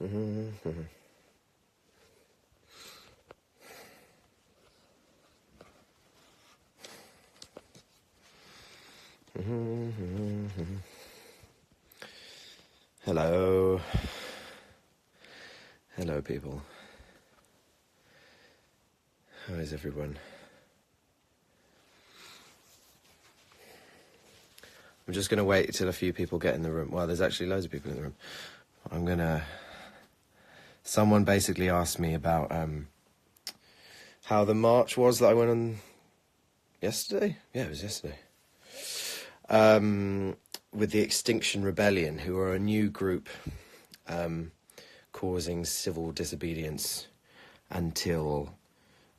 Hello. Hello, people. How is everyone? I'm just going to wait till a few people get in the room. Well, there's actually loads of people in the room. Someone basically asked me about how the march was that I went on yesterday. Yeah, it was yesterday. With the Extinction Rebellion, who are a new group causing civil disobedience until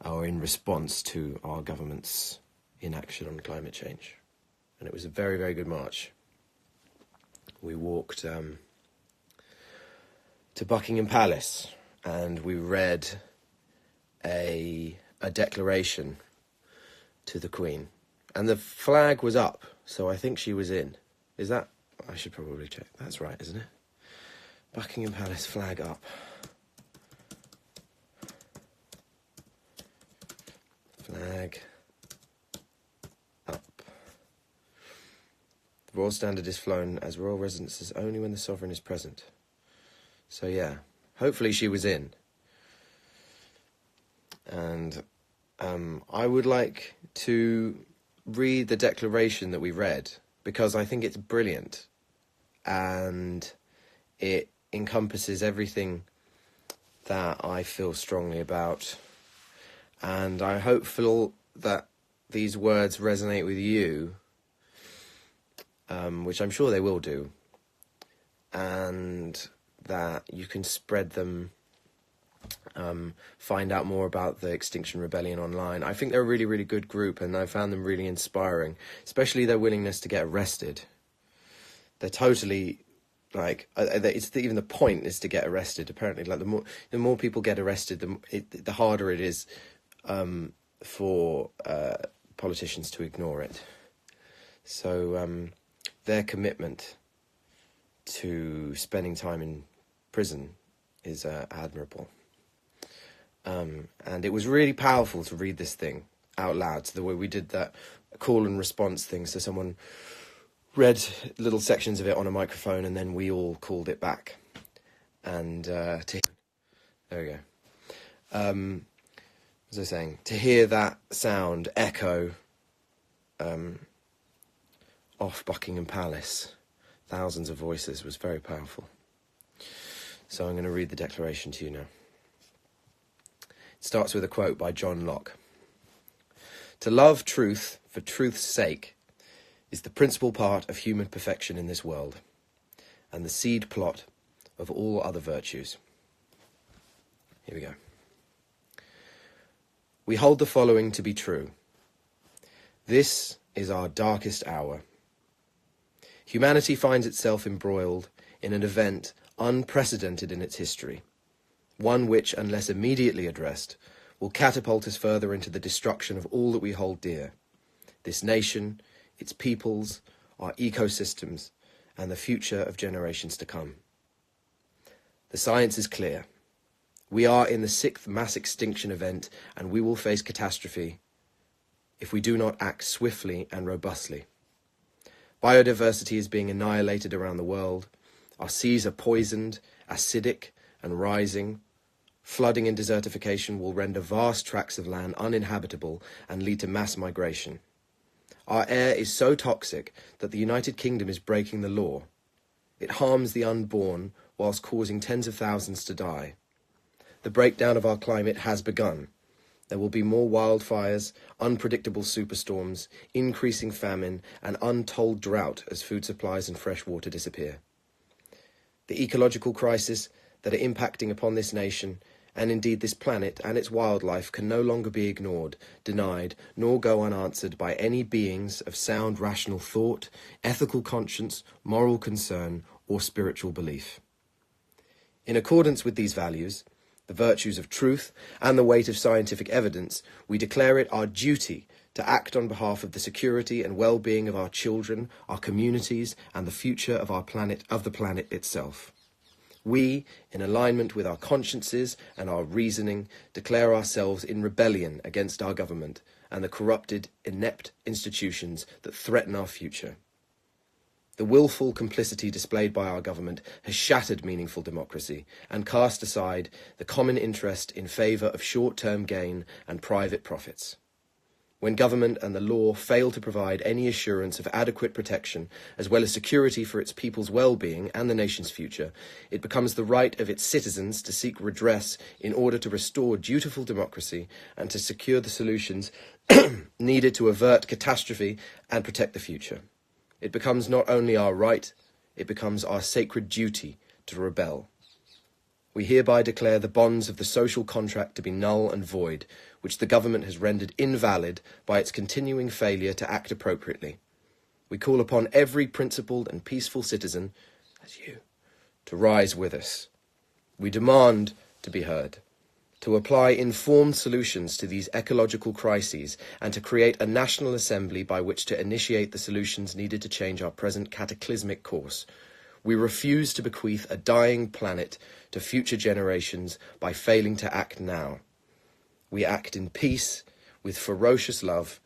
or in response to our government's inaction on climate change. And it was a very, very good march. We walked to Buckingham Palace and we read a declaration to the Queen. And the flag was up, so I think she was in. Is that? I should probably check. That's right, isn't it? Buckingham Palace flag up. Flag up. The royal standard is flown as royal residences only when the sovereign is present. So yeah, hopefully she was in. And I would like to read the declaration that we read because I think it's brilliant and it encompasses everything that I feel strongly about. And I hope that these words resonate with you, which I'm sure they will do, and that you can spread them, find out more about the Extinction Rebellion online. I think they're a really, really good group, and I found them really inspiring, especially their willingness to get arrested. They're totally, even the point is to get arrested, apparently. Like, the more people get arrested, the harder it is for politicians to ignore it. So their commitment to spending time in prison is admirable. And it was really powerful to read this thing out loud, so the way we did that call and response thing. So someone read little sections of it on a microphone and then we all called it back. And there we go. As I was saying, to hear that sound echo off Buckingham Palace, thousands of voices, was very powerful. So I'm going to read the declaration to you now. It starts with a quote by John Locke. "To love truth for truth's sake is the principal part of human perfection in this world, and the seed plot of all other virtues." Here we go. "We hold the following to be true. This is our darkest hour. Humanity finds itself embroiled in an event unprecedented in its history, one which, unless immediately addressed, will catapult us further into the destruction of all that we hold dear, this nation, its peoples, our ecosystems, and the future of generations to come. The science is clear. We are in the 6th mass extinction event, and we will face catastrophe if we do not act swiftly and robustly. Biodiversity is being annihilated around the world. Our seas are poisoned, acidic, and rising. Flooding and desertification will render vast tracts of land uninhabitable and lead to mass migration. Our air is so toxic that the United Kingdom is breaking the law. It harms the unborn whilst causing tens of thousands to die. The breakdown of our climate has begun. There will be more wildfires, unpredictable superstorms, increasing famine, and untold drought as food supplies and fresh water disappear. The ecological crisis that are impacting upon this nation, and indeed this planet and its wildlife, can no longer be ignored, denied, nor go unanswered by any beings of sound rational thought, ethical conscience, moral concern, or spiritual belief. In accordance with these values, the virtues of truth, and the weight of scientific evidence, we declare it our duty to act on behalf of the security and well-being of our children, our communities, and the future of our planet, of the planet itself. We, in alignment with our consciences and our reasoning, declare ourselves in rebellion against our government and the corrupted, inept institutions that threaten our future. The willful complicity displayed by our government has shattered meaningful democracy and cast aside the common interest in favour of short-term gain and private profits. When government and the law fail to provide any assurance of adequate protection, as well as security for its people's well-being and the nation's future, it becomes the right of its citizens to seek redress in order to restore dutiful democracy and to secure the solutions needed to avert catastrophe and protect the future. It becomes not only our right, it becomes our sacred duty to rebel. We hereby declare the bonds of the social contract to be null and void, which the government has rendered invalid by its continuing failure to act appropriately. We call upon every principled and peaceful citizen, as you, to rise with us. We demand to be heard, to apply informed solutions to these ecological crises, and to create a national assembly by which to initiate the solutions needed to change our present cataclysmic course. We refuse to bequeath a dying planet to future generations by failing to act now. We act in peace with ferocious love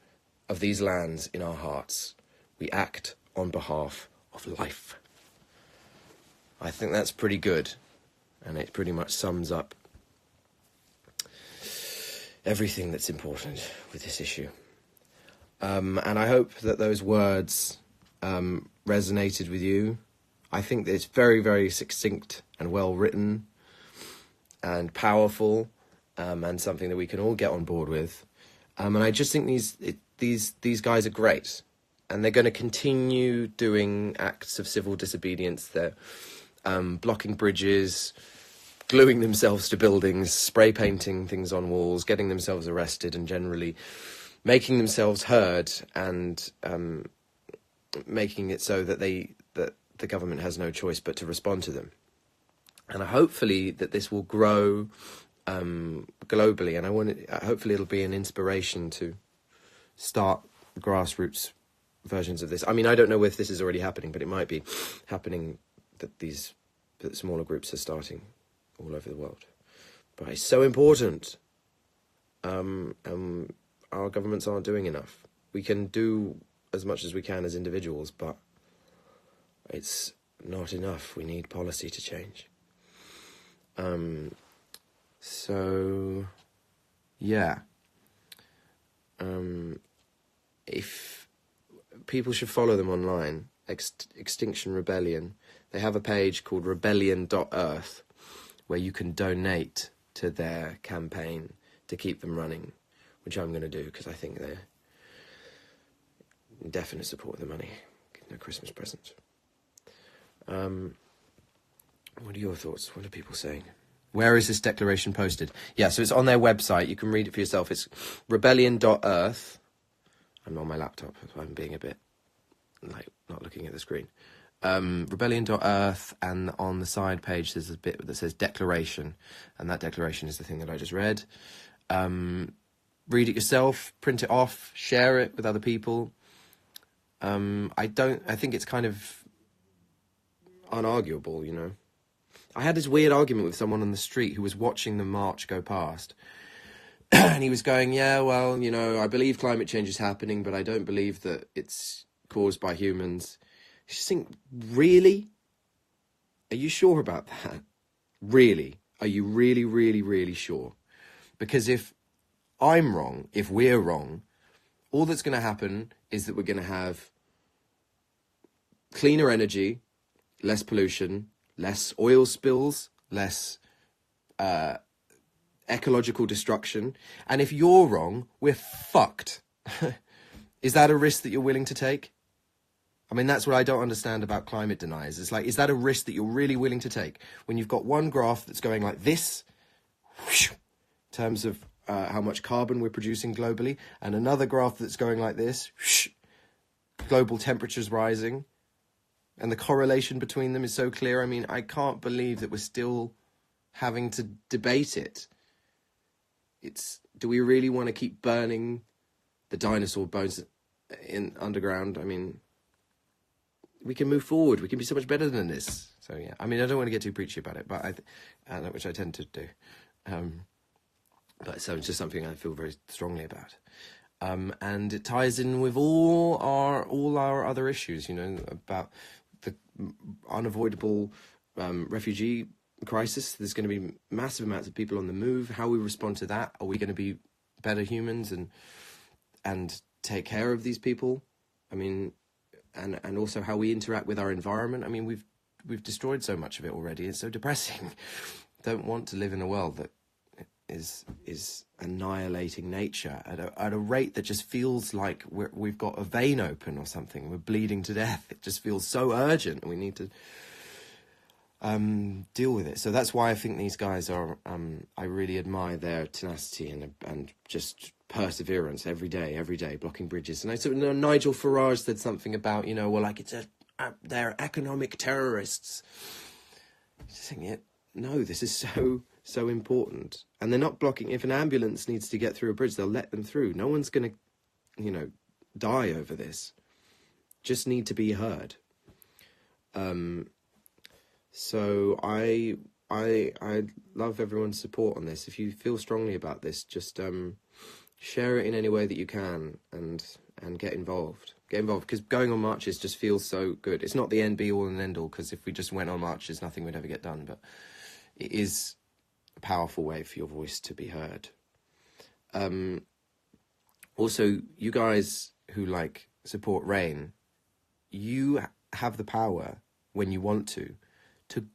of these lands in our hearts. We act on behalf of life. I think that's pretty good, and it pretty much sums up everything that's important with this issue. And I hope that those words resonated with you. I think that it's very, very succinct and well written and powerful, and something that we can all get on board with. And I just think these guys are great, and they're going to continue doing acts of civil disobedience. They're blocking bridges, gluing themselves to buildings, spray painting things on walls, getting themselves arrested, and generally making themselves heard, and making it so that the government has no choice but to respond to them. And hopefully that this will grow globally, and hopefully it'll be an inspiration to start grassroots versions of this. I mean, I don't know if this is already happening, but it might be happening that smaller groups are starting all over the world. But it's so important. Our governments aren't doing enough. We can do as much as we can as individuals, but it's not enough. We need policy to change. So, yeah. If people should follow them online, Extinction Rebellion, they have a page called rebellion.earth where you can donate to their campaign to keep them running, which I'm going to do because I think they're in definite support of the money. Give them a Christmas present. What are your thoughts? What are people saying? Where is this declaration posted? Yeah, so it's on their website. You can read it for yourself. It's rebellion.earth. I'm on my laptop, so I'm being a bit, not looking at the screen. Rebellion.earth, and on the side page there's a bit that says declaration, and that declaration is the thing that I just read. Read it yourself, print it off, share it with other people. I think it's kind of unarguable, you know. I had this weird argument with someone on the street who was watching the march go past. And he was going, yeah, well, you know, I believe climate change is happening, but I don't believe that it's caused by humans. I just think, really? Are you sure about that? Really? Are you really, really, really sure? Because if I'm wrong, if we're wrong, all that's going to happen is that we're going to have cleaner energy, less pollution, less oil spills, less ecological destruction. And if you're wrong, we're fucked. Is that a risk that you're willing to take? I mean, that's what I don't understand about climate deniers. It's like, is that a risk that you're really willing to take? When you've got one graph that's going like this, whoosh, in terms of how much carbon we're producing globally, and another graph that's going like this, whoosh, global temperatures rising, and the correlation between them is so clear. I mean, I can't believe that we're still having to debate it. Do we really want to keep burning the dinosaur bones in underground? I mean, we can move forward. We can be so much better than this. So yeah, I mean, I don't want to get too preachy about it, but which I tend to do. But so it's just something I feel very strongly about. And it ties in with all our other issues, you know, about the unavoidable refugee crisis. There's going to be massive amounts of people on the move. How we respond to that? Are we going to be better humans and take care of these people? I mean, and also how we interact with our environment. I mean, we've destroyed so much of it already. It's so depressing. Don't want to live in a world that is annihilating nature at a rate that just feels like we've got a vein open or something. We're bleeding to death. It just feels so urgent, and we need to deal with it. So that's why I think these guys are. I really admire their tenacity and just perseverance every day, blocking bridges. And I saw Nigel Farage said something about, you know, well, like they're economic terrorists. Just thinking, yeah, no, this is so important. And they're not blocking. If an ambulance needs to get through a bridge, they'll let them through. No one's going to, you know, die over this. Just need to be heard. So I love everyone's support on this. If you feel strongly about this, just share it in any way that you can and get involved. Get involved, because going on marches just feels so good. It's not the end be all and end all, because if we just went on marches, nothing would ever get done. But it is a powerful way for your voice to be heard. Also, you guys who like support Rain, you have the power when you want to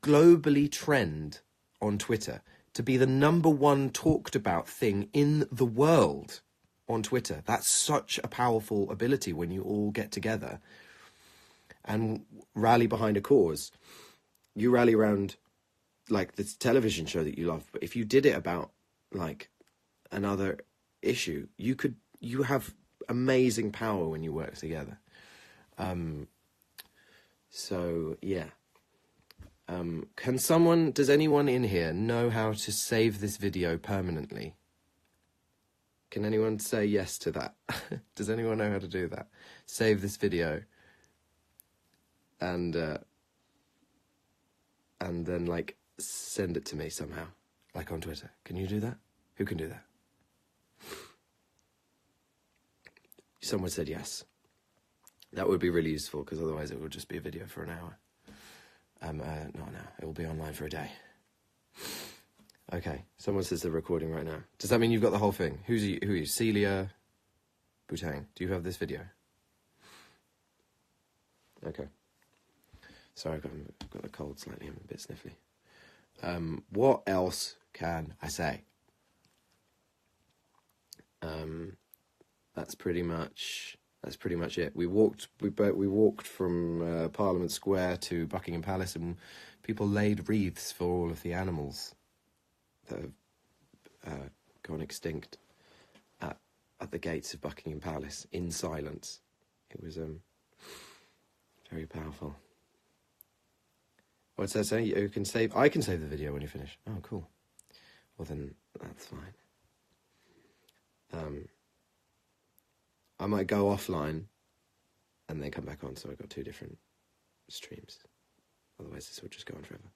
globally trend on Twitter, to be the #1 talked about thing in the world on Twitter. That's such a powerful ability when you all get together and rally behind a cause. You rally around like this television show that you love, but if you did it about like another issue, you have amazing power when you work together. So yeah. Does anyone in here know how to save this video permanently? Can anyone say yes to that? Does anyone know how to do that? Save this video and then like send it to me somehow, like on Twitter. Can you do that? Who can do that? Someone said yes. That would be really useful, because otherwise it would just be a video for an hour. No, it will be online for a day. Okay, someone says they're recording right now. Does that mean you've got the whole thing? Who are you? Celia Boutang, do you have this video? Okay. Sorry, I've got the cold slightly. I'm a bit sniffly. What else can I say? That's pretty much it. We walked from Parliament Square to Buckingham Palace, and people laid wreaths for all of the animals that have gone extinct at the gates of Buckingham Palace in silence. It was very powerful. What's that saying? I can save the video when you finish. Oh, cool. Well, then that's fine. I might go offline and then come back on, so I've got 2 different streams. Otherwise, this will just go on forever.